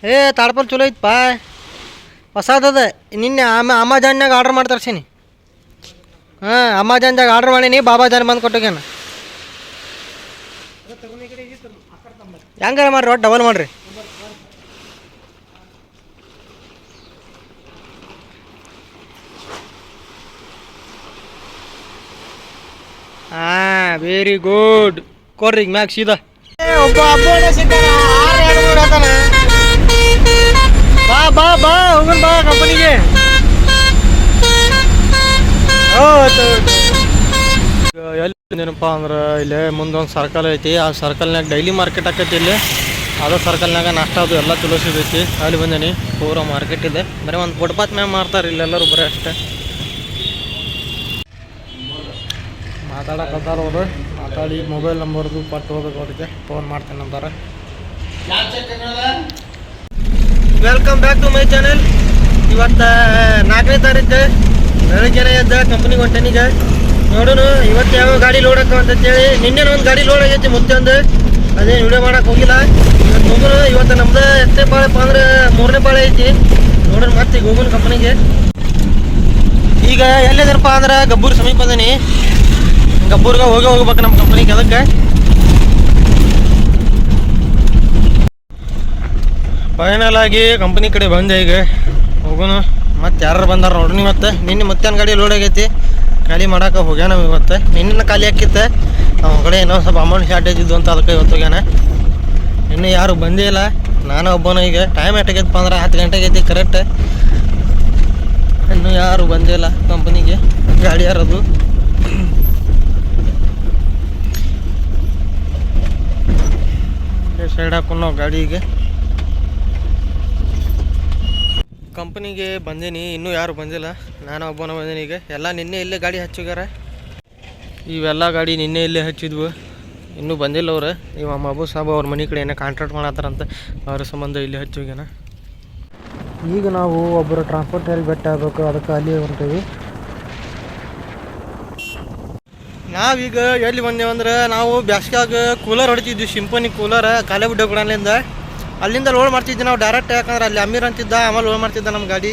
ಏ ತಾಡ್ಪಲ್ ಚಲೋ ಐತಪ್ಪ, ಹೊಸದದ. ನಿನ್ನೆ ಅಮೆಜಾನ್ಯಾಗ ಆರ್ಡ್ರ್ ಮಾಡಿ ತರ್ಸೀನಿ. ಹಾಂ, ಅಮೆಜಾನ್ದಾಗ ಆರ್ಡ್ರ್ ಮಾಡೀನಿ, ಬಾಬಾ ಜಾನ್ ಬಂದು ಕೊಟ್ಟೋಗ್ಯಾನ. ಹೆಂಗಾರ ಮಾಡ್ರಿ, ಒಟ್ಟು ಡಬಲ್ ಮಾಡಿರಿ. ಹಾಂ, ವೆರಿ ಗುಡ್. ಕೊಡ್ರಿ ಈಗ ಮ್ಯಾಗ ಸೀದಾ. ಒಬ್ಬ ಹಬ್ಬ ಸಿಗ್ತಾನ, 6-2-3 ಆತಾನ. ಬಾ ಬಾ ಬಾ ಹೋಗೋಣ ಬಾ ಕಂಪನಿಗೆ. ಎಲ್ಲಿನಪ್ಪ ಅಂದ್ರೆ ಇಲ್ಲೇ ಮುಂದೊಂದು ಸರ್ಕಲ್ ಐತಿ. ಆ ಸರ್ಕಲ್ನಾಗ ಡೈಲಿ ಮಾರ್ಕೆಟ್ ಆಕೈತಿ. ಇಲ್ಲಿ ಅದೇ ಸರ್ಕಲ್ನಾಗ ನಾಷ್ಟ ಅದು ಎಲ್ಲ ಚಲೋ ಸಿಗೈತಿ. ಅಲ್ಲಿ ಬಂದೇನಿ. ಪೂರ ಮಾರ್ಕೆಟ್ ಇದೆ. ಬರೀ ಒಂದು ಫುಟ್ಪಾತ್ ಮ್ಯಾಗ ಮಾರ್ತಾರೆ ಇಲ್ಲೆಲ್ಲರೂ, ಬರೀ ಅಷ್ಟೇ ಮಾತಾಡಕತ್ತಾರ ಅವರು. ಮಾತಾಡಿ ಮೊಬೈಲ್ ನಂಬರ್ದು ಕೊಟ್ಟು ಹೋಗ್ಬೇಕು, ಅವ್ರಿಗೆ ಫೋನ್ ಮಾಡ್ತೇನೆ ಅಂತಾರೆ. Welcome back to my channel. ಇವತ್ತು 4ನೇ ತಾರೀಕು ಬೆಳಗ್ಗೆ ಎದ್ದ ಕಂಪ್ನಿಗೆ ಹೊಂಟೇನೀಗ. ನೋಡೋಣ ಇವತ್ತು ಯಾವ ಗಾಡಿ ಲೋಡ್ ಹಾಕೋ ಅಂತೇಳಿ. ನಿನ್ನೆ ಒಂದು ಗಾಡಿ ಲೋಡ್ ಆಗೈತಿ ಮತ್ತೆ ಒಂದು, ಅದೇ ವಿಡಿಯೋ ಮಾಡೋಕೆ ಹೋಗಿಲ್ಲ. ಇವತ್ತು ಹೋಗೋಣ. ಇವತ್ತು ನಮ್ದು ಎಷ್ಟೇ ಪಾಳಪ್ಪ ಅಂದ್ರೆ 3ನೇ ಪಾಳೆ ಐತಿ. ನೋಡೋಣ ಮತ್ತೆ ಈಗ ಹೋಗೋಣ ಕಂಪ್ನಿಗೆ. ಈಗ ಎಲ್ಲಿದಾರಪ್ಪ ಅಂದ್ರೆ ಗಬ್ಬೂರು ಸಮೀಪ ಅದೀನಿ. ಗಬ್ಬೂರ್ಗೆ ಹೋಗ್ಬೇಕು ನಮ್ಮ ಕಂಪ್ನಿಗೆ. ಅದಕ್ಕೆ ಫೈನಲ್ ಆಗಿ ಕಂಪ್ನಿ ಕಡೆ ಬಂದೆ. ಈಗ ಹೋಗೋಣ. ಮತ್ತೆ ಯಾರು ಬಂದಾರ ನೋಡ್ರಿ. ಇವತ್ತು ನಿನ್ನೆ ಮತ್ತೇನು ಗಾಡಿ ಲೋಡ್ ಆಗೈತಿ, ಖಾಲಿ ಮಾಡೋಕೆ ಹೋಗ್ಯಾನ ಇವತ್ತು. ನಿನ್ನ ಖಾಲಿ ಹಾಕಿತ್ತೆ ನಮ್ಮ ಕಡೆ ಏನೋ ಸ್ವಲ್ಪ ಅಮೌಂಟ್ ಶಾರ್ಟೇಜ್ ಇದ್ದು ಅಂತ, ಅದಕ್ಕೆ ಇವತ್ತು ಹೋಗ್ಯಾನ. ಇನ್ನೂ ಯಾರು ಬಂದೇ ಇಲ್ಲ, ನಾನು ಒಬ್ಬನ. ಈಗ ಟೈಮ್ ಎಷ್ಟಾಗೈತಪ್ಪ ಅಂದ್ರೆ 10 ಗಂಟೆಗೆ ಐತಿ ಕರೆಕ್ಟ್. ಇನ್ನೂ ಯಾರು ಬಂದೇ ಇಲ್ಲ ಕಂಪ್ನಿಗೆ. ಗಾಡಿ ಯಾರದು ಸೈಡ್ ಹಾಕೊಂಡು ನಾವು ಗಾಡಿಗೆ ಕಂಪ್ನಿಗೆ ಬಂದೀನಿ. ಇನ್ನೂ ಯಾರು ಬಂದಿಲ್ಲ, ನಾನು ಒಬ್ಬನ ಬಂದೀನಿ. ಈಗ ಎಲ್ಲ ನಿನ್ನೆ ಇಲ್ಲೇ ಗಾಡಿ ಹಚ್ಚೋಗ್ಯಾರ. ಇವೆಲ್ಲ ಗಾಡಿ ನಿನ್ನೆ ಇಲ್ಲೇ ಹಚ್ಚಿದ್ವು, ಇನ್ನೂ ಬಂದಿಲ್ಲ ಅವ್ರು. ಇವ ಮಹಬೂ ಸಾಬ್ ಅವ್ರ ಮನೆ ಕಡೆ ಏನೋ ಕಾಂಟ್ರಾಕ್ಟ್ ಮಾಡತ್ತಾರಂತ, ಅವ್ರ ಸಂಬಂಧ ಇಲ್ಲಿ ಹಚ್ಚೋಗ್ಯಾನ. ಈಗ ನಾವು ಒಬ್ಬರು ಟ್ರಾನ್ಸ್ಪೋರ್ಟಲ್ಲಿ ಭೇಟಿ ಆಗಬೇಕು, ಅದಕ್ಕೆ ಅಲ್ಲಿ ಹೊಂಟೀವಿ. ನಾವೀಗ ಎಲ್ಲಿ ಬಂದೇವಂದ್ರೆ, ನಾವು ಬ್ಯಾಸ್ಗ್ಯಾಗ ಕೂಲರ್ ಹೊಡಿತಿದ್ವಿ, ಸಿಂಪನಿ ಕೂಲರ್ ಕಾಲೇಗುಡ್ಡ ಗುಡಲಿಂದ. ಅಲ್ಲಿಂದ ಲೋಡ್ ಮಾಡ್ತಿದ್ವಿ ನಾವು ಡೈರೆಕ್ಟ್. ಯಾಕಂದ್ರೆ ಅಲ್ಲಿ ಅಮೀರ್ ಅಂತಿದ್ದ, ಆಮೇಲೆ ಲೋಡ್ ಮಾಡ್ತಿದ್ದ ನಮ್ಮ ಗಾಡಿ.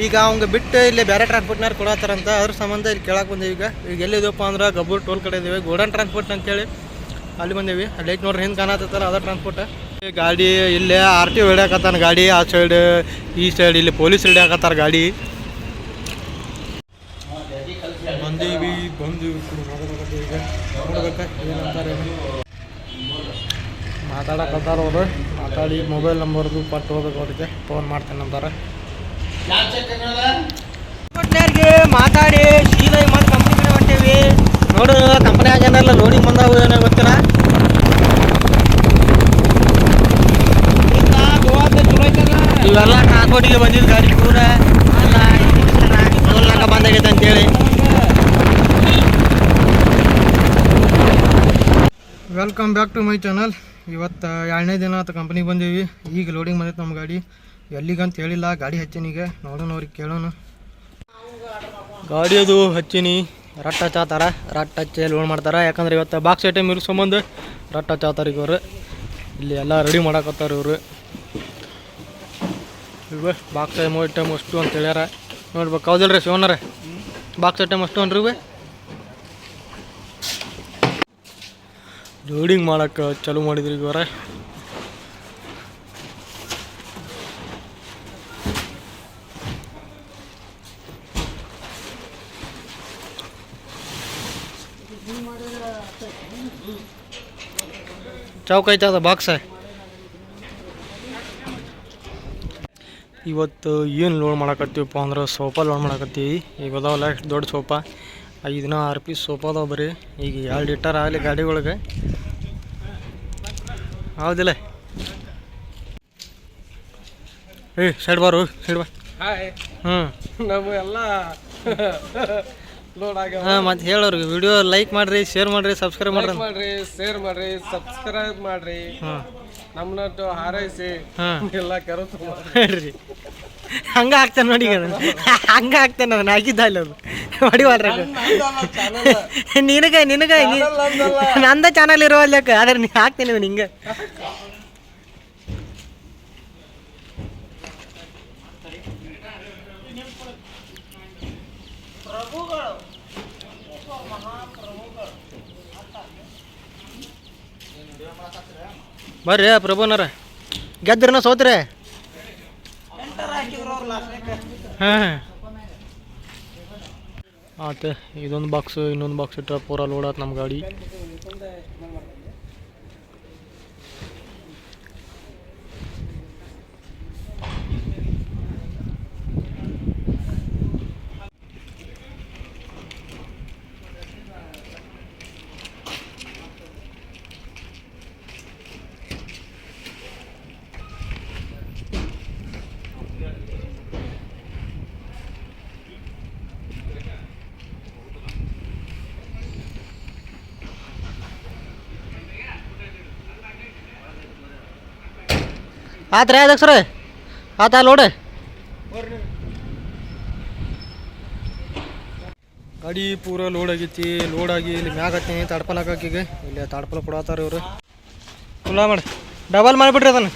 ಈಗ ಅವ್ಗೆ ಬಿಟ್ಟು ಇಲ್ಲಿ ಬೇರೆ ಟ್ರಾನ್ಸ್ಪೋರ್ಟ್ನಾರು ಕೊಡತ್ತಾರಂತ, ಅದ್ರ ಸಂಬಂಧ ಇಲ್ಲಿ ಕೇಳಕ್ಕೆ ಬಂದೇವಿ. ಈಗ ಎಲ್ಲಿದ್ದೀವಪ್ಪ ಅಂದ್ರೆ ಗಬ್ಬೂರ್ ಟೋಲ್ ಕಡೆ ಇದ್ದೀವಿ, ಗೋಲ್ಡನ್ ಟ್ರಾನ್ಸ್ಪೋರ್ಟ್ ಅಂತೇಳಿ ಅಲ್ಲಿ ಬಂದೇವಿ. ಅಲ್ಲಿ ಐತೆ ನೋಡ್ರಿ, ಹಿಂದೆ ಕಾಣತ್ತಲ್ಲ ಅದ ಟ್ರಾನ್ಸ್ಪೋರ್ಟ್. ಗಾಡಿ ಇಲ್ಲೇ RTO ಹಿಡಿಯಾಕತ್ತಾನ ಗಾಡಿ. ಆ ಸೈಡ್ ಈ ಸೈಡ್ ಇಲ್ಲಿ ಪೊಲೀಸ್ ಹಿಡಿಯಾಕತ್ತಾರ ಗಾಡಿ. ಬಂದೀವಿ ಈಗ ನೋಡ್ಬೇಕಾ ಏನಂತಾರೆ. ಮಾತಾಡಕತ್ತಾರ ಅವರು. ಮಾತಾಡಿ ಮೊಬೈಲ್ ನಂಬರ್ದು ಕೊಟ್ಟು ಹೋಗ್ಬೇಕು, ಅವ್ರಿಗೆ ಫೋನ್ ಮಾಡ್ತೇನೆ ಅಂತಾರೆ. ಮಾತಾಡಿ ಸೀದಾ ಮತ್ತೆ ಕಂಪ್ನಿ ಕಡೆ ಹೊಂಟೇವಿ. ನೋಡು ಕಂಪ್ನಿ ಜನರೆಲ್ಲ ಲೋಡಿಂಗ್ ಬಂದಾವು, ಏನೋ ಗೊತ್ತಿಲ್ಲ. ಇವೆಲ್ಲ ಟ್ರಾನ್ಸ್ಪೋರ್ಟಿಗೆ ಬಂದಿದ್ದು ಗಾಡಿ ಪೂರ ಟೋಲ್ನಾಗ ಬಂದಾಗೈತೆ ಅಂತೇಳಿ. Welcome back to my channel. ಇವತ್ತು 2ನೇ ದಿನ ಆಯ್ತು ಕಂಪ್ನಿಗೆ ಬಂದೀವಿ. ಈಗ ಲೋಡಿಂಗ್ ಬಂದೈತೆ ನಮ್ಮ ಗಾಡಿ. ಎಲ್ಲಿಗಂತ ಹೇಳಿಲ್ಲ, ಗಾಡಿ ಹಚ್ಚೀನಿಗೆ. ನೋಡೋಣ ಅವ್ರಿಗೆ ಕೇಳೋಣ. ಗಾಡಿ ಅದು ಹಚ್ಚೀನಿ, ರಟ್ ಹಚ್ಚಾತಾರ. ರಟ್ ಹಚ್ಚಿ ಲೋಡ್ ಮಾಡ್ತಾರೆ. ಯಾಕಂದ್ರೆ ಇವತ್ತು ಬಾಕ್ಸ್ ಐಟಮ್ ಇರೋ ಸಂಬಂಧ ರಟ್ ಹಚ್ಚಾತಾರ ಈಗ ಅವರು. ಇಲ್ಲಿ ಎಲ್ಲ ರೆಡಿ ಮಾಡಕತ್ತಾರ ಇವರು. ಇವ ಬಾಕ್ಸ್ ಐಟಮ್ ಅಷ್ಟು ಅಂತ ಹೇಳ್ಯಾರ. ನೋಡ್ಬೇಕು ಹೌದಿಲ್ಲ ರೀ ಶಿವಣ್ಣರ, ಬಾಕ್ಸ್ ಐಟಮ್ ಅಷ್ಟು ಅನ್ರಿ ಇವೆ. ಲೋಡಿಂಗ್ ಮಾಡೋಕ್ಕೆ ಚಾಲೂ ಮಾಡಿದ್ರಿ ಇವರ. ಚೌಕ ಐತದ ಬಾಕ್ಸ್. ಇವತ್ತು ಏನು ಲೋಡ್ ಮಾಡಕತ್ತೀವಪ್ಪ ಅಂದ್ರೆ ಸೋಫಾ ಲೋಡ್ ಮಾಡಕತ್ತೀವಿ. ಈಗ ಅದಾವಲ್ಲ ಎಷ್ಟು ದೊಡ್ಡ ಸೋಫಾ, 5 ಪೀಸ್ ಸೋಫಾ ಅದಾವ ಬರೀ. ಈಗ 2 ಲೀಟರ್ ಆಗಲಿ ಗಾಡಿ ಒಳಗೆ, ಹೌದಿಲ್ಲ? ಸೈಡ್ ಬಾರು, ಸೈಡ್ ಬಾ. ನಾವು ಎಲ್ಲ ಲೋಡ್ ಆಗ್ಯಾವ. ಹಾಂ, ಮತ್ತೆ ಹೇಳೋರು ವಿಡಿಯೋ ಲೈಕ್ ಮಾಡಿರಿ, ಶೇರ್ ಮಾಡಿರಿ, ಸಬ್ಸ್ಕ್ರೈಬ್ ಮಾಡ್ರಿ. ಶೇರ್ ಮಾಡಿರಿ, ಸಬ್ಸ್ಕ್ರೈಬ್ ಮಾಡಿರಿ. ನಮ್ಮನ್ನಟ್ಟು ಹಾರೈಸಿ ಎಲ್ಲ ಕೆರತು ಮಾಡ್ರಿ. ಹಂಗೆ ಹಾಕ್ತೇನೆ ನೋಡಿ, ಹಂಗೆ ಹಾಕ್ತೇನೆ. ಅದನ್ನ ಹಾಕಿದ್ದ ಇಲ್ಲ ಅದು ಹೊಡಿ ಮಾಡ್ರಿ. ನಿನಗೆ ನಂದ ಚಾನಲ್ ಇರೋ ಅಲ್ಲಕ್ಕ, ಆದ್ರೆ ನೀ ಹಾಕ್ತೇನೆ ಅದು ನಿಂಗೆ. ಬರ್ರಿ ಪ್ರಭುನರ ಗೆದ್ದಿರನ ಸೋತ್ರಿ ಹಾಂ ಆತ ಇದೊಂದು ಬಾಕ್ಸು ಇನ್ನೊಂದು ಬಾಕ್ಸ್ ಇಟ್ಟರೆ ಪೂರ ಲೋಡ್ ಆತು ನಮ್ಮ ಗಾಡಿ. ಆತ್ರಿ ಅಧ್ಯಕ್ಷರ ಆತ ಲೋಡ್ ಗಾಡಿ ಪೂರ ಲೋಡ್ ಆಗೈತಿ. ಲೋಡ್ ಆಗಿ ಇಲ್ಲಿ ಮ್ಯಾಗ ಹತ್ತೀನಿ ತಾಡ್ಪಲ್ ಹಾಕೀಗ ಇಲ್ಲಿ ತಾಡ್ಪಲ್ ಕೊಡತ್ತಾರ ಇವರು. ಕುಲ್ಲ ಮಾಡಿ ಡಬಲ್ ಮಾಡಿಬಿಟ್ರಿ ಅದನ್ನು.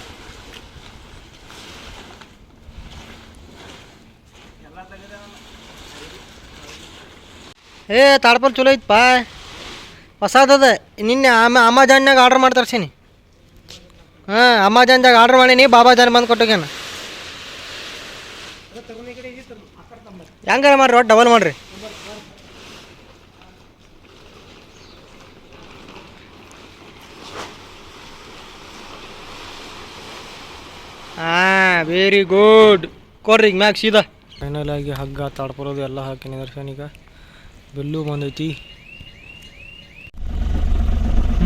ತಾಡ್ಪಲ್ ಚಲೋ ಐತಪ್ಪ ಹೊಸದದ. ನಿನ್ನೆ ಅಮೆಜಾನ್ಯಾಗ ಆರ್ಡ್ರ್ ಮಾಡಿ ತರ್ಸೀನಿ. ಹಾಂ ಅಮೆಜಾನ್ದಾಗ ಆರ್ಡ್ರ್ ಮಾಡೀನಿ. ಬಾಬಾ ಜಾನ್ ಬಂದು ಕೊಟ್ಟೋಗ್ಯಾನ. ಹೆಂಗಾರ ಮಾಡ್ರಿ ಒಟ್ಟು ಡಬಲ್ ಮಾಡಿರಿ. ಹಾಂ ವೆರಿ ಗುಡ್ ಕೊಡ್ರಿ ಈಗ ಮ್ಯಾಗ ಸೀದಾ. ಫೈನಲ್ ಆಗಿ ಹಗ್ಗ ತಾಡ್ಪರೋದು ಎಲ್ಲ ಹಾಕಿನಿ ದರ್ಶನೀಗ. ಬಿಲ್ಲು ಬಂದೈತಿ.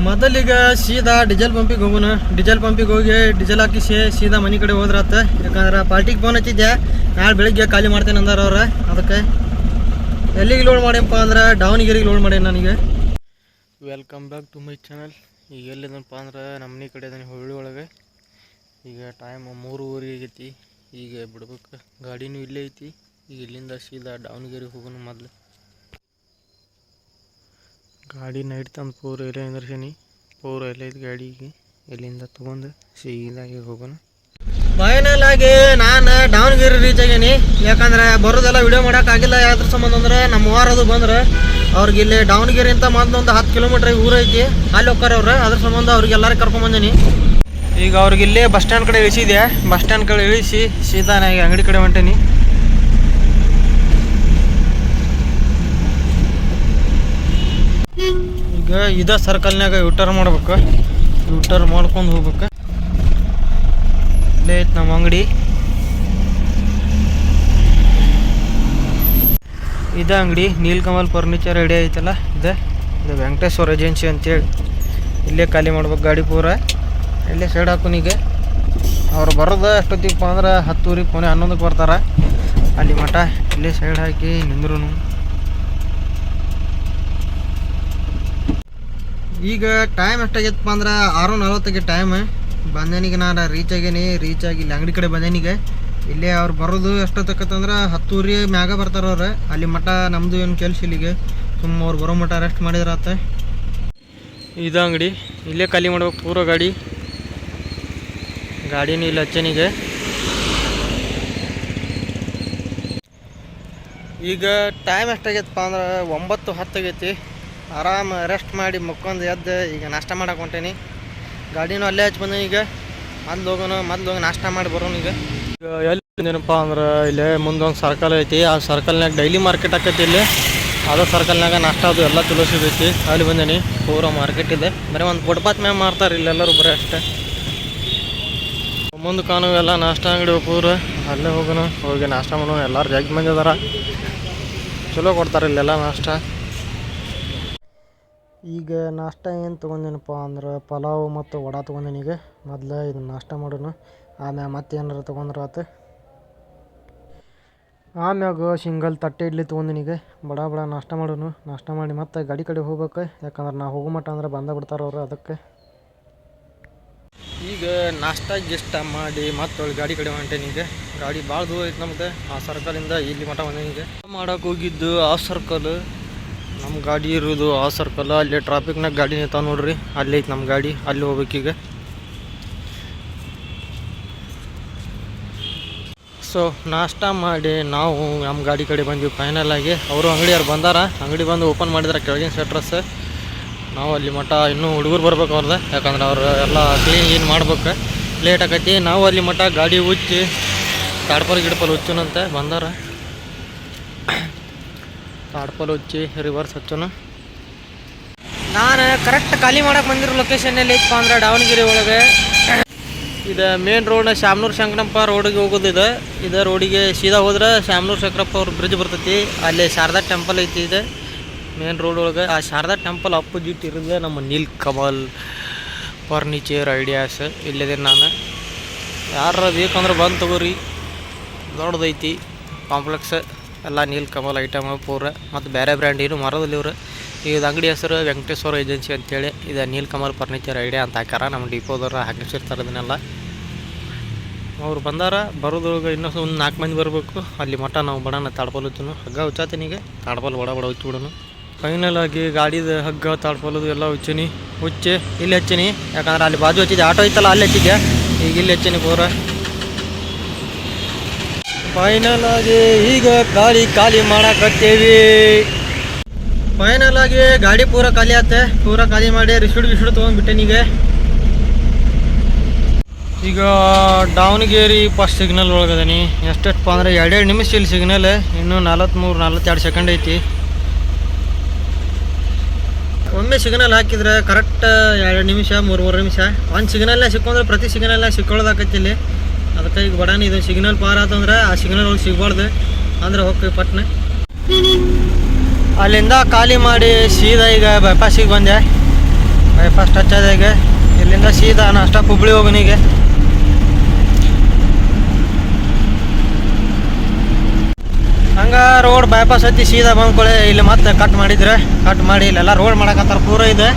ಮೊದಲಿಗೆ ಸೀದಾ ಡೀಸೆಲ್ ಪಂಪಿಗೆ ಹೋಗೋಣ. ಡೀಸೆಲ್ ಪಂಪಿಗೆ ಹೋಗಿ ಡೀಸೆಲ್ ಹಾಕಿಸಿ ಸೀದಾ ಮನೆ ಕಡೆ ಹೋದ್ರಾತ. ಯಾಕಂದ್ರೆ ಪಾರ್ಟಿಗೆ ಫೋನ್ ಹಚ್ಚಿದ್ದೆ, ನಾಳೆ ಬೆಳಿಗ್ಗೆ ಖಾಲಿ ಮಾಡ್ತೇನೆ ಅಂದಾರ ಅವ್ರು. ಅದಕ್ಕೆ ಎಲ್ಲಿಗೆ ಲೋಡ್ ಮಾಡ್ಯಪ್ಪ ಅಂದ್ರೆ ದಾವಣಗೆರೆಗೆ ಲೋಡ್ ಮಾಡೇನಿ ನನಗೆ. Welcome back to my channel. ಈಗ ಎಲ್ಲಿದನಪ್ಪ ಅಂದ್ರೆ ನಮ್ಮ ಮನೆ ಕಡೆ ಅದನ್ನ ಹುಳ್ಳಿ ಒಳಗೆ. ಈಗ ಟೈಮ್ 3:30 ಆಗೈತಿ. ಈಗ ಬಿಡ್ಬೇಕು. ಗಾಡಿನೂ ಇಲ್ಲೇ ಐತಿ. ಈಗ ಇಲ್ಲಿಂದ ಸೀದಾ ದಾವಣಗೆರೆಗೆ ಹೋಗೋಣ. ಮೊದಲು ಗಾಡಿ ನೈಟ್ ತಂದು ಪೂರ ಎಲ್ಲ ನಿಂದ್ರಸೀನಿ. ಪೂರ ಎಲ್ಲ ಐತಿ ಗಾಡಿಗೆ. ಇಲ್ಲಿಂದ ತೊಗೊಂಡು ಸೀದಾಗಿ ಹೋಗೋಣ. ಫೈನಲ್ ಆಗಿ ನಾನು ದಾವಣಗೆರೆ ರೀಚ್ ಆಗೇನಿ. ಯಾಕಂದ್ರೆ ಬರೋದೆಲ್ಲ ವಿಡಿಯೋ ಮಾಡೋಕ್ಕಾಗಿಲ್ಲ. ಯಾವ್ದ್ರ ಸಂಬಂಧ ಅಂದ್ರೆ ನಮ್ಮ ವಾರದು ಬಂದ್ರೆ ಅವ್ರಿಗೆ ಇಲ್ಲಿ ದಾವಣಗೆರೆ ಅಂತ ಮೊದಲೊಂದು 10 ಕಿಲೋಮೀಟ್ರ್ ಊರು ಐತಿ. ಅಲ್ಲಿ ಹೋಗ್ತಾರೆ ಅವ್ರು. ಅದ್ರ ಸಂಬಂಧ ಅವ್ರಿಗೆ ಎಲ್ಲರೂ ಕರ್ಕೊಂಬಂದೀನಿ. ಈಗ ಅವ್ರಿಗೆ ಇಲ್ಲೇ ಬಸ್ ಸ್ಟ್ಯಾಂಡ್ ಕಡೆ ಇಳಿಸಿದೆ. ಬಸ್ ಸ್ಟ್ಯಾಂಡ್ ಕಡೆ ಇಳಿಸಿ ಸೀದಾ ನಾ ಈಗ ಅಂಗಡಿ ಕಡೆ ಹೊಂಟೀನಿ. ಈಗ ಇದ ಸರ್ಕಲ್ನಾಗ ಯೂಟರ್ನ್ ಮಾಡ್ಬೇಕು. ಯೂಟರ್ನ್ ಮಾಡ್ಕೊಂಡು ಹೋಗ್ಬೇಕು. ಇಲ್ಲೇ ಐತೆ ನಮ್ಮ ಅಂಗಡಿ. ಇದ ಅಂಗಡಿ ನೀಲ್ಕಮಲ್ ಫರ್ನಿಚರ್ ರೆಡಿ ಐತಲ್ಲ, ಇದು ವೆಂಕಟೇಶ್ವರ ಏಜೆನ್ಸಿ ಅಂತೇಳಿ. ಇಲ್ಲೇ ಖಾಲಿ ಮಾಡ್ಬೇಕು ಗಾಡಿ ಪೂರ. ಇಲ್ಲೇ ಸೈಡ್ ಹಾಕೋನಿಗೆ. ಅವ್ರು ಬರೋದು ಎಷ್ಟೊತ್ತಿಗಪ್ಪ ಅಂದ್ರೆ 10:30 ಪೌನೆ 11ಕ್ಕೆ ಬರ್ತಾರೆ. ಅಲ್ಲಿ ಮಠ ಇಲ್ಲೇ ಸೈಡ್ ಹಾಕಿ ನಿಂದ್ರು. ಈಗ ಟೈಮ್ ಎಷ್ಟಾಗೈತಪ್ಪ ಅಂದ್ರೆ 6:40 ಟೈಮ್. ಬಂದೇನಿಗೆ ನಾನು ರೀಚ್ ಆಗೀನಿ. ರೀಚ್ ಆಗಿ ಇಲ್ಲಿ ಅಂಗಡಿ ಕಡೆ ಬಂದೇನಿಗೆ. ಇಲ್ಲೇ ಅವ್ರು ಬರೋದು ಎಷ್ಟೊತ್ತಕ್ಕಂದ್ರೆ 10:30 ಮ್ಯಾಗ ಬರ್ತಾರೆ ಅವ್ರು. ಅಲ್ಲಿ ಮಠ ನಮ್ಮದು ಏನು ಕೆಲಸ ಇಲ್ಲಿಗೆ. ಸುಮ್ಮ ಅವ್ರು ಬರೋ ಮಠ ರೆಸ್ಟ್ ಮಾಡಿದ್ರಾತ. ಇದು ಅಂಗಡಿ ಇಲ್ಲೇ ಖಾಲಿ ಮಾಡ್ಬೇಕು ಪೂರ ಗಾಡಿನೂ ಇಲ್ಲಿ ಹಚ್ಚನಿಗೆ. ಈಗ ಟೈಮ್ ಎಷ್ಟಾಗೈತಪ್ಪ ಅಂದ್ರೆ 9:10 ಆಗೈತಿ. ಆರಾಮ ರೆಸ್ಟ್ ಮಾಡಿ ಮುಕ್ಕೊಂಡು ಎದ್ದು ಈಗ ನಾಷ್ಟ ಮಾಡಕ್ಕೆ ಹೊಂಟೇನಿ. ಗಾಡಿನೂ ಅಲ್ಲೇ ಹಚ್ಚಿ ಬಂದ. ಈಗ ಮೊದ್ಲು ಹೋಗಿ ನಾಷ್ಟ ಮಾಡಿ ಬರೋಣ. ಈಗ ಎಲ್ಲಿಏನಪ್ಪ ಅಂದ್ರೆ ಇಲ್ಲೇ ಮುಂದೊಂದು ಸರ್ಕಲ್ ಐತಿ. ಆ ಸರ್ಕಲ್ನಾಗ ಡೈಲಿ ಮಾರ್ಕೆಟ್ ಆಕೈತಿ. ಇಲ್ಲಿ ಅದೇ ಸರ್ಕಲ್ನಾಗ ನಾಷ್ಟ ಅದು ಎಲ್ಲ ಚಲೋ ಸಿಗೈತಿ. ಅಲ್ಲಿ ಬಂದೇನಿ. ಪೂರ ಮಾರ್ಕೆಟ್ ಇದೆ. ಬರೀ ಒಂದು ಫುಟ್ಪಾತ್ ಮ್ಯಾಗ ಮಾರ್ತಾರೆ ಇಲ್ಲೆಲ್ಲರೂ ಬರೀ ಅಷ್ಟೇ. ಮುಂದೆ ಕಾಣುವೆಲ್ಲ ನಾಷ್ಟ ಅಂಗಡಿ ಪೂರ. ಅಲ್ಲೇ ಹೋಗೋಣ. ಹೋಗಿ ನಾಷ್ಟ ಮಾಡೋಣ. ಎಲ್ಲರೂ ಜಗ್ಗಿ ಮಂದಿ ಅದಾರ. ಚಲೋ ಕೊಡ್ತಾರೆ ಇಲ್ಲೆಲ್ಲ ನಾಷ್ಟ. ಈಗ ನಾಷ್ಟ ಏನು ತೊಗೊಂಡೇನಪ್ಪ ಅಂದ್ರೆ ಪಲಾವ್ ಮತ್ತು ವಡಾ ತೊಗೊಂಡೇನಿ. ಈಗ ಮೊದಲು ಇದನ್ನು ನಾಷ್ಟ ಮಾಡೋಣ. ಆಮ್ಯಾಗ ಮತ್ತೆ ಏನಾರು ತೊಗೊಂಡ್ರೆ ಆತು. ಆಮ್ಯಾಗ ಸಿಂಗಲ್ ತಟ್ಟೆ ಇಡ್ಲಿ ತೊಗೊಂಡೇನಿ. ಈಗ ಬಡ ನಾಷ್ಟ ಮಾಡೋಣ. ನಾಷ್ಟ ಮಾಡಿ ಮತ್ತೆ ಗಾಡಿ ಕಡೆ ಹೋಗ್ಬೇಕು. ಯಾಕಂದ್ರೆ ನಾ ಹೋಗೋ ಮಟ್ಟ ಅಂದ್ರೆ ಬಂದ ಬಿಡ್ತಾರೆ ಅವರು. ಅದಕ್ಕೆ ಈಗ ನಾಷ್ಟ ಗಿಷ್ಟ ಮಾಡಿ ಮತ್ತೆ ಗಾಡಿ ಕಡೆ ಹೊಂಟೇನಿ. ಈಗ ಗಾಡಿ ಭಾಳ ದೂರ ಐತೆ ನಮ್ದು. ಆ ಸರ್ಕಲಿಂದ ಇಲ್ಲಿ ಮಠ ಬಂದೇನಿ. ಈಗ ಮಾಡೋಕೆ ಹೋಗಿದ್ದು ಆ ಸರ್ಕಲ್. ನಮ್ಮ ಗಾಡಿ ಇರೋದು ಆ ಸರ್ಕಲ್. ಅಲ್ಲಿ ಟ್ರಾಫಿಕ್ನಾಗ ಗಾಡಿ ನಿಂತಾವ ನೋಡ್ರಿ. ಅಲ್ಲಿ ಐತೆ ನಮ್ಮ ಗಾಡಿ. ಅಲ್ಲಿ ಹೋಗ್ಬೇಕೀಗ. ಸೊ ನಾಷ್ಟ ಮಾಡಿ ನಾವು ನಮ್ಮ ಗಾಡಿ ಕಡೆ ಬಂದ್ವಿ ಫೈನಲ್ ಆಗಿ. ಅವರು ಅಂಗಡಿಯವ್ರು ಬಂದಾರ. ಅಂಗಡಿ ಬಂದು ಓಪನ್ ಮಾಡಿದಾರೆ ಕೆಳಗಿನ ಶಟ್ರಸ್. ನಾವು ಅಲ್ಲಿ ಮಟ್ಟ ಇನ್ನೂ ಹುಡುಗರು ಬರ್ಬೇಕು ಅವ್ರದ್ದು, ಯಾಕಂದ್ರೆ ಅವ್ರು ಎಲ್ಲ ಕ್ಲೀನ್ ಮಾಡ್ಬೇಕು, ಲೇಟ್ ಆಕೈತಿ. ನಾವು ಅಲ್ಲಿ ಮಟ್ಟ ಗಾಡಿ ಉಚ್ಚಿ ತಾಡ್ಪಲ್ ಗಿಡ್ಪಲ್ ಹುಚ್ಚುನಂತೆ ಬಂದಾರ. ತಾಡ್ಪಲ್ ಹುಚ್ಚಿ ರಿವರ್ಸ್ ಹಚ್ಚೋನು. ನಾನು ಕರೆಕ್ಟ್ ಖಾಲಿ ಮಾಡಕ್ಕೆ ಬಂದಿರೋ ಲೊಕೇಶನ್ನಲ್ಲಿ ಇತ್ತಪ್ಪ ಅಂದ್ರೆ ದಾವಣಗೆರೆ ಒಳಗೆ ಇದು ಮೇನ್ ರೋಡ್ ಶಾಮನೂರು ಶಂಕರಪ್ಪ ರೋಡಿಗೆ ಹೋಗೋದಿದೆ. ಇದು ರೋಡಿಗೆ ಸೀದಾ ಹೋದ್ರೆ ಶಾಮನೂರು ಶಂಕರಪ್ಪ ಅವ್ರ ಬ್ರಿಡ್ಜ್ ಬರ್ತೈತಿ. ಅಲ್ಲಿ ಶಾರದಾ ಟೆಂಪಲ್ ಐತಿ. ಇದೆ ಮೇನ್ ರೋಡ್ ಒಳಗೆ. ಆ ಶಾರದಾ ಟೆಂಪಲ್ ಅಪೋಸಿಟ್ ಇರೋದು ನಮ್ಮ ನೀಲ್ ಕಮಲ್ ಫರ್ನಿಚರ್ ಐಡಿಯಾಸ್. ಇಲ್ಲಿದೆ ನಾನು. ಯಾರು ಬೇಕಂದ್ರೆ ಬಂದು ತಗೋರಿ, ದೊಡ್ಡದೈತಿ ಕಾಂಪ್ಲೆಕ್ಸ್. ಎಲ್ಲ ನೀಲ್ ಕಮಲ್ ಐಟಮ್ ಪೂರ ಮತ್ತು ಬೇರೆ ಬ್ರ್ಯಾಂಡ್ ಏನು ಮರದಲ್ಲಿ ಇವ್ರು. ಇದು ಅಂಗಡಿ ಹೆಸರು ವೆಂಕಟೇಶ್ವರ ಏಜೆನ್ಸಿ ಅಂತೇಳಿ. ಇದು ನೀಲ್ ಕಮಲ್ ಫರ್ನಿಚರ್ ಐಡಿಯಾ ಅಂತ ಹಾಕ್ಯಾರ. ನಮ್ಮ ಡಿಪೋದವ್ರು ಹಾಕಿಸಿರ್ತಾರೆ ಇದನ್ನೆಲ್ಲ. ಅವ್ರು ಬಂದಾರ. ಬರೋದ್ರೊಳಗೆ ಇನ್ನೂ ಒಂದು 4 ಮಂದಿ ಬರಬೇಕು. ಅಲ್ಲಿ ಮಟ್ಟ ನಾವು ಬಡನ ತಾಡ್ಪಲ್ ಹುಚ್ಚನು. ಹಗ್ಗ ಹುಚ್ಚಾತೀನಿಗೆ ತಾಡ್ಪಲ್ ಬಡ ಹುಚ್ಚಿಬಿಡೋನು. ಫೈನಲ್ ಆಗಿ ಗಾಡಿದು ಹಗ್ಗ ತಾಡ್ಪಲ್ಲದು ಎಲ್ಲ ಹುಚ್ಚೀನಿ. ಹುಚ್ಚಿ ಇಲ್ಲಿ ಹಚ್ಚೀನಿ, ಯಾಕಂದ್ರೆ ಅಲ್ಲಿ ಬಾಜು ಹಚ್ಚಿದ್ದೆ ಆಟೋ ಇತ್ತಲ್ಲ ಅಲ್ಲಿ ಹಚ್ಚಿದ್ದೆ. ಈಗ ಇಲ್ಲಿ ಹಚ್ಚೀನಿ ಪೂರ. ಫೈನಲ್ ಆಗಿ ಈಗ ಗಾಡಿ ಖಾಲಿ ಮಾಡಕತ್ತೇವಿ. ಫೈನಲ್ ಆಗಿ ಗಾಡಿ ಪೂರ ಖಾಲಿ ಆತೆ. ಪೂರ ಖಾಲಿ ಮಾಡಿ ರಿಸಿಡ್ ತೊಗೊಂಡ್ಬಿಟ್ಟೆನೀಗ. ಈಗ ದಾವಣಗೆರೆ ಫಸ್ಟ್ ಸಿಗ್ನಲ್ ಒಳಗದೀನಿ. ಎಷ್ಟಪ್ಪ ಅಂದ್ರೆ 2 ನಿಮಿಷ ಇಲ್ಲಿ ಸಿಗ್ನಲ್. ಇನ್ನೂ 43-42 ಸೆಕೆಂಡ್ ಐತಿ. ಒಮ್ಮೆ ಸಿಗ್ನಲ್ ಹಾಕಿದ್ರೆ ಕರೆಕ್ಟ್ 2 ನಿಮಿಷ 3 ನಿಮಿಷ. ಒಂದು ಸಿಗ್ನಲ್ನ ಸಿಕ್ಕೊಂಡ್ರೆ ಪ್ರತಿ ಸಿಗ್ನಲ್ನ ಸಿಕ್ಕೊಳ್ಳೋದಾಕೈತಿ ಇಲ್ಲಿ. ಅದಕ್ಕೆ ಈಗ ಬಡಾನಿ ಇದು ಸಿಗ್ನಲ್ ಪಾರ್ ಆತಂದ್ರೆ ಆ ಸಿಗ್ನಲ್ ಒಳಗೆ ಸಿಗ್ಬಾರ್ದು, ಅಂದ್ರೆ ಹೋಗ್ತೀವಿ ಪಟ್ನೆ. ಅಲ್ಲಿಂದ ಖಾಲಿ ಮಾಡಿ ಸೀದಾ ಈಗ ಬೈಪಾಸಿಗೆ ಬಂದೆ. ಬೈಪಾಸ್ ಟಚ್ ಆದ ಈಗ. ಇಲ್ಲಿಂದ ಸೀದಾ ನಾಷ್ಟ ಹುಬ್ಳಿ ಹೋಗೋನಿಗೆ. ಹಂಗೆ ರೋಡ್ ಬೈಪಾಸ್ ಹತ್ತಿ ಸೀದಾ ಬಂದ್ಕೊಳ್ಳಿ. ಇಲ್ಲಿ ಮತ್ತೆ ಕಟ್ ಮಾಡಿದ್ರೆ ಕಟ್ ಮಾಡಿ ಇಲ್ಲೆಲ್ಲ ರೋಡ್ ಮಾಡಕತ್ತಾರ ಪೂರ ಇದೆ.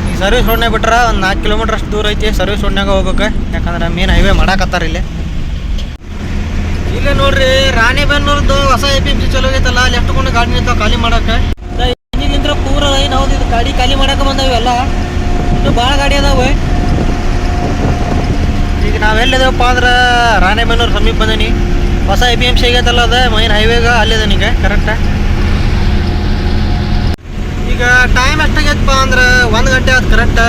ಈಗ ಸರ್ವಿಸ್ ರೋಡ್ನಾಗ ಬಿಟ್ರೆ ಒಂದು 4 ಕಿಲೋಮೀಟ್ರ್ ಅಷ್ಟು ದೂರ ಐತಿ. ಸರ್ವಿಸ್ ರೋಡ್ನಾಗ ಹೋಗ್ಬೇಕು, ಯಾಕಂದ್ರೆ ಮೇನ್ ಹೈವೇ ಮಾಡಕತ್ತಾರ ಇಲ್ಲಿ. ಇಲ್ಲೇ ನೋಡ್ರಿ ರಾಣಿಬೆನ್ನೂರ್ದು ಹೊಸ APMC ಚಲೋ ಆಗೈತಲ್ಲ. ಅಲ್ಲಿ ಎಷ್ಟುಕೊಂಡು ಗಾಡಿ ನಿಂತಾವ ಖಾಲಿ ಮಾಡಕ್ಕೆ. ಇಲ್ಲಿಂದ್ರ ಪೂರ ಏನು ಹೌದು ಇದು ಗಾಡಿ ಖಾಲಿ ಮಾಡಕ್ಕೆ ಬಂದಾವೆಲ್ಲ. ಇನ್ನೂ ಭಾಳ ಗಾಡಿ ಅದಾವೆ. ಈಗ ನಾವೆಲ್ಲಿದೇವಪ್ಪ ಅಂದ್ರೆ ರಾಣಿಬೆನ್ನೂರು ಸಮೀಪ ಬಂದೀನಿ. ಹೊಸ APMC ಆಗೈತಲ್ಲ ಅದು ಮೈನ್ ಹೈವೇಗ ಅಲ್ಲಿದೆ ಈಗ ಕರೆಕ್ಟ್. ಈಗ ಟೈಮ್ ಎಷ್ಟಾಗೈತಪ್ಪ ಅಂದ್ರೆ 1 ಗಂಟೆ ಆಯ್ತು ಕರೆಕ್ಟ್.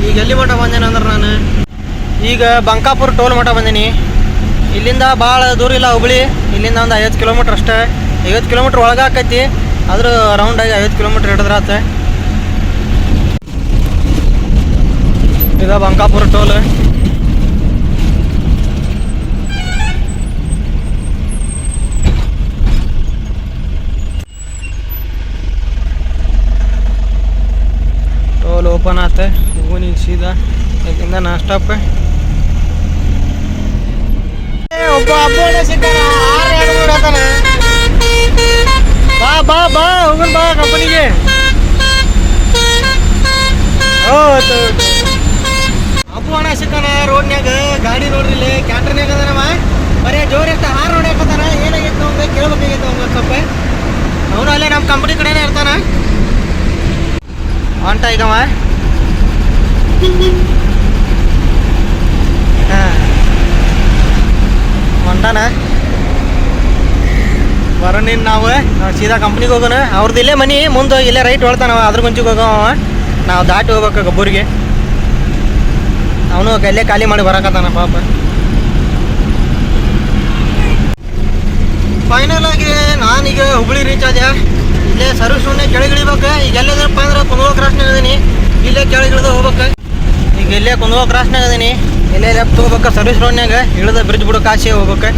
ಈಗ ಎಲ್ಲಿ ಮಠ ಬಂದೇನೆ ಅಂದ್ರೆ ನಾನು ಈಗ ಬಂಕಾಪುರ ಟೋಲ್ ಮಠ ಬಂದೀನಿ. ಇಲ್ಲಿಂದ ಭಾಳ ದೂರ ಇಲ್ಲ ಹುಬ್ಳಿ. ಇಲ್ಲಿಂದ ಒಂದು 50 ಕಿಲೋಮೀಟ್ರ್ ಅಷ್ಟೇ. 50 ಕಿಲೋಮೀಟ್ರ್ ಒಳಗೆ ಆಕೈತಿ. ಆದರೂ ರೌಂಡಾಗಿ 50 ಕಿಲೋಮೀಟ್ರ್ ಹಿಡಿದ್ರೆ ಆತ. ಇದು ಬಂಕಾಪುರ ಟೋಲ್. ಟೋಲ್ ಓಪನ್ ಆತ. ಹೋಗಿ ಸೀದಾ ಇಲ್ಲಿಂದ ನಾಸ್ಟಾಪ್. ಒಬ್ಬ ಹಬ್ಬ ಸಿಕ್ಕಾನ. ಬಾ ಬಾ ಬಾ ಹೋಗೋಣ ಬಾ ಕಂಪನಿಗೆ. ಅಬ್ಬು ಅಣ್ಣ ಸಿಕ್ಕಾನ ರೋಡ್ನ್ಯಾಗ. ಗಾಡಿ ನೋಡ್ರಿ ಇಲ್ಲಿ ಕ್ಯಾಂಟರ್ನ್ಯಾಗ ಅದನವ. ಬರೀ ಜೋರ್ ಎಷ್ಟು ಹಾರ್ ನೋಡ್ಯಾಕತ್ತಾನ. ಏನಾಗೈತೆ ನಮ್ಗೆ ಕೇಳ್ಬೇಕಾಗೈತೆ ಅವ್ನ ಸ್ವಲ್ಪ. ಅವನು ಅಲ್ಲೇ ನಮ್ಮ ಕಂಪ್ನಿ ಕಡೆನೇ ಇರ್ತಾನ. ಹೊಂಟ ಈಗವ. ಹೊಂಟಾನ ಬರೋಣ. ನಾವು ಸೀದಾ ಕಂಪ್ನಿಗೆ ಹೋಗೋಣ. ಅವ್ರದ್ದು ಇಲ್ಲೇ ಮನೆ ಮುಂದೆ ಇಲ್ಲೇ ರೈಟ್ ಹೊಳ್ತಾನವ. ಅದ್ರ ಗುಂಚಿಗೆ ಹೋಗವ. ನಾವು ದಾಟಿ ಹೋಗ್ಬೇಕು ಗಬ್ಬೂರಿಗೆ. ಅವನು ಇಲ್ಲೇ ಖಾಲಿ ಮಾಡಿ ಬರಕತ್ತಾನ ಪಾಪ. ಫೈನಲ್ ಆಗಿ ನಾನೀಗ ಹುಬ್ಳಿ ರೀಚ್ ಆದೆ. ಇಲ್ಲೇ ಸರ್ವಿಸ್ ರೋಡ್ನಾಗ ಕೆಳಗಿಳಿಬೇಕು. ಈಗ ಎಲ್ಲದಪ್ಪ ಅಂದ್ರೆ ಕುಂದಗೋಳ ಕ್ರಾಸ್ನಾಗ ಅದೀನಿ. ಇಲ್ಲೇ ಕೆಳಗಿಳಿದು ಹೋಗ್ಬೇಕು. ಈಗ ಇಲ್ಲೇ ಕುಂದಗೋಳ ಕ್ರಾಸ್ನಾಗ ಅದೀನಿ. ಇಲ್ಲೇ ಲೆಫ್ಟ್ ಹೋಗ್ಬೇಕು ಸರ್ವಿಸ್ ರೋಡ್ನಾಗ. ಇಳಿದ ಬ್ರಿಡ್ಜ್ ಬಿಡೋ ಕಾಶಿ ಹೋಗ್ಬೇಕು.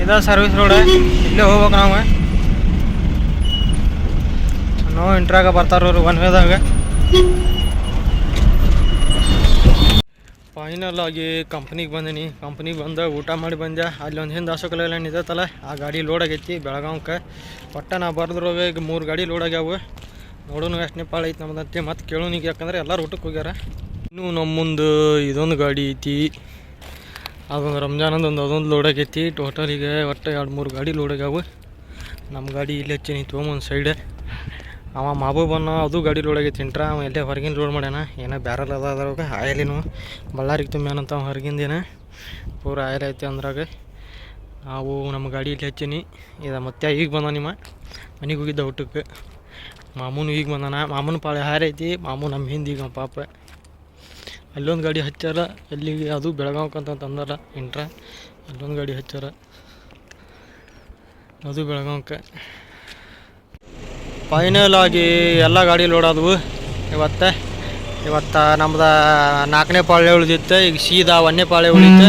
ಇದು ಸರ್ವಿಸ್ ರೋಡ್. ಇಲ್ಲೇ ಹೋಗ್ಬೇಕು ನಾವು. ನೋ ಇಂಟ್ರಾಗ ಬರ್ತಾರವ್ರು ಒನ್ ವೇದಾಗ. ಫೈನಲ್ ಆಗಿ ಕಂಪ್ನಿಗೆ ಬಂದೀನಿ. ಕಂಪ್ನಿಗೆ ಬಂದು ಊಟ ಮಾಡಿ ಬಂದೆ. ಅಲ್ಲಿ ಒಂದು ಹಿಂದೆ ಅಶೋಕ ಲೇಲ್ಯಾಂಡ್ ಇದತ್ತಲ್ಲ, ಆ ಗಾಡಿ ಲೋಡ್ ಆಗೈತಿ ಬೆಳಗಾವ್ಕೆ. ಒಟ್ಟು ನಾ ಬರೆದ್ರಾಗ ಈಗ 3 ಗಾಡಿ ಲೋಡ್ ಆಗ್ಯಾವು. ನೋಡೋಣ ಎಷ್ಟು ನೇಪಾಳ ಐತಿ ನಮ್ದಂತೆ. ಮತ್ತು ಕೇಳೋನಿಗೆ, ಯಾಕಂದ್ರೆ ಎಲ್ಲರೂ ಊಟಕ್ಕೆ ಹೋಗ್ಯಾರ. ಇನ್ನೂ ನಮ್ಮ ಮುಂದೆ ಇದೊಂದು ಗಾಡಿ ಐತಿ. ಅದೊಂದು ರಂಜಾನದೊಂದು ಅದೊಂದು ಲೋಡ್ ಆಗೈತಿ. ಟೋಟಲಿಗೆ ಒಟ್ಟು 2-3 ಗಾಡಿ ಲೋಡ್ ಆಗ್ಯಾವು. ನಮ್ಮ ಗಾಡಿ ಇಲ್ಲಿ ಹಚ್ಚೀನಿ ತೊಗೊಂಬಂದು ಸೈಡ್. ಅವ ಮಾಬೂಬನ್ನ ಅದು ಗಾಡಿ ಲೋಡ್ ಆಗೈತಿ. ಇಂಟ್ರ ಅವ ಎಲ್ಲೇ ಹೊರಗಿನ ಲೋಡ್ ಮಾಡ್ಯಾನ. ಏನೋ ಬ್ಯಾರಲ್ ಅದ ಅದ್ರಾಗ ಆಯಲಿನೂ ಬಳ್ಳಾರಿಗೆ ತುಂಬ್ಯಾನಂತ ಅವ ಹೊರಗಿಂದೇನ. ಪೂರ ಆಯಲ್ ಐತಿ ಅಂದ್ರಾಗ. ನಾವು ನಮ್ಮ ಗಾಡಿಯಲ್ಲಿ ಹಚ್ಚೀನಿ ಇದು ಮತ್ತೆ ಈಗ ಬಂದ ನಿಮ್ಮ ಮನೆಗೆ ಹೋಗಿದ್ದ ಊಟಕ್ಕೆ. ಮಾಮೂನು ಈಗ ಬಂದಾನ. ಮಾಮೂನ ಪಾಳೆ ಹಾರೈತಿ. ಮಾಮೂ ನಮ್ಮ ಹಿಂದೆ ಈಗ ಪಾಪ ಅಲ್ಲೊಂದು ಗಾಡಿ ಹಚ್ಚಾರ. ಎಲ್ಲಿಗೆ ಅದು ಬೆಳಗಾವ್ಕಂತ ತಂದಾರ ಇಂಟ್ರ. ಅಲ್ಲೊಂದು ಗಾಡಿ ಹಚ್ಚಾರ, ಅದು ಬೆಳಗಾವ್ಕೆ. ಫೈನಲ್ ಆಗಿ ಎಲ್ಲ ಗಾಡಿ ಲೋಡ್ ಆದವು ಇವತ್ತು ನಮ್ದು 4ನೇ ಪಾಳೆ ಉಳಿದಿತ್ತು. ಈಗ ಸೀದಾ 1ನೇ ಪಾಳೆ ಉಳಿತು.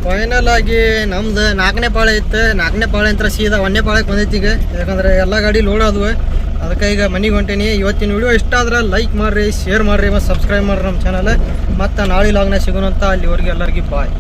ಫೈನಲ್ ಆಗಿ ನಮ್ದು 4ನೇ ಪಾಳೆ ಇತ್ತು. 4ನೇ ಪಾಳೆ ಅಂತ ಸೀದಾ 1ನೇ ಪಾಳೆಗೆ ಬಂದೈತಿ ಈಗ. ಯಾಕಂದ್ರೆ ಎಲ್ಲ ಗಾಡಿ ಲೋಡ್ ಆದವು. ಅದಕ್ಕೆ ಈಗ ಮನೆಗೆ ಹೊಂಟೀನಿ. ಇವತ್ತಿನ ವಿಡಿಯೋ ಇಷ್ಟ ಆದ್ರೆ ಲೈಕ್ ಮಾಡಿರಿ, ಶೇರ್ ಮಾಡಿರಿ ಮತ್ತು ಸಬ್ಸ್ಕ್ರೈಬ್ ಮಾಡಿರಿ ನಮ್ಮ ಚಾನಲ್. ಮತ್ತು ನಾಳೆ ಲಾಗ್ನ ಸಿಗೋಣ ಅಂತ. ಅಲ್ಲಿವರೆಗೆ ಎಲ್ಲರಿಗೂ ಬಾಯ್.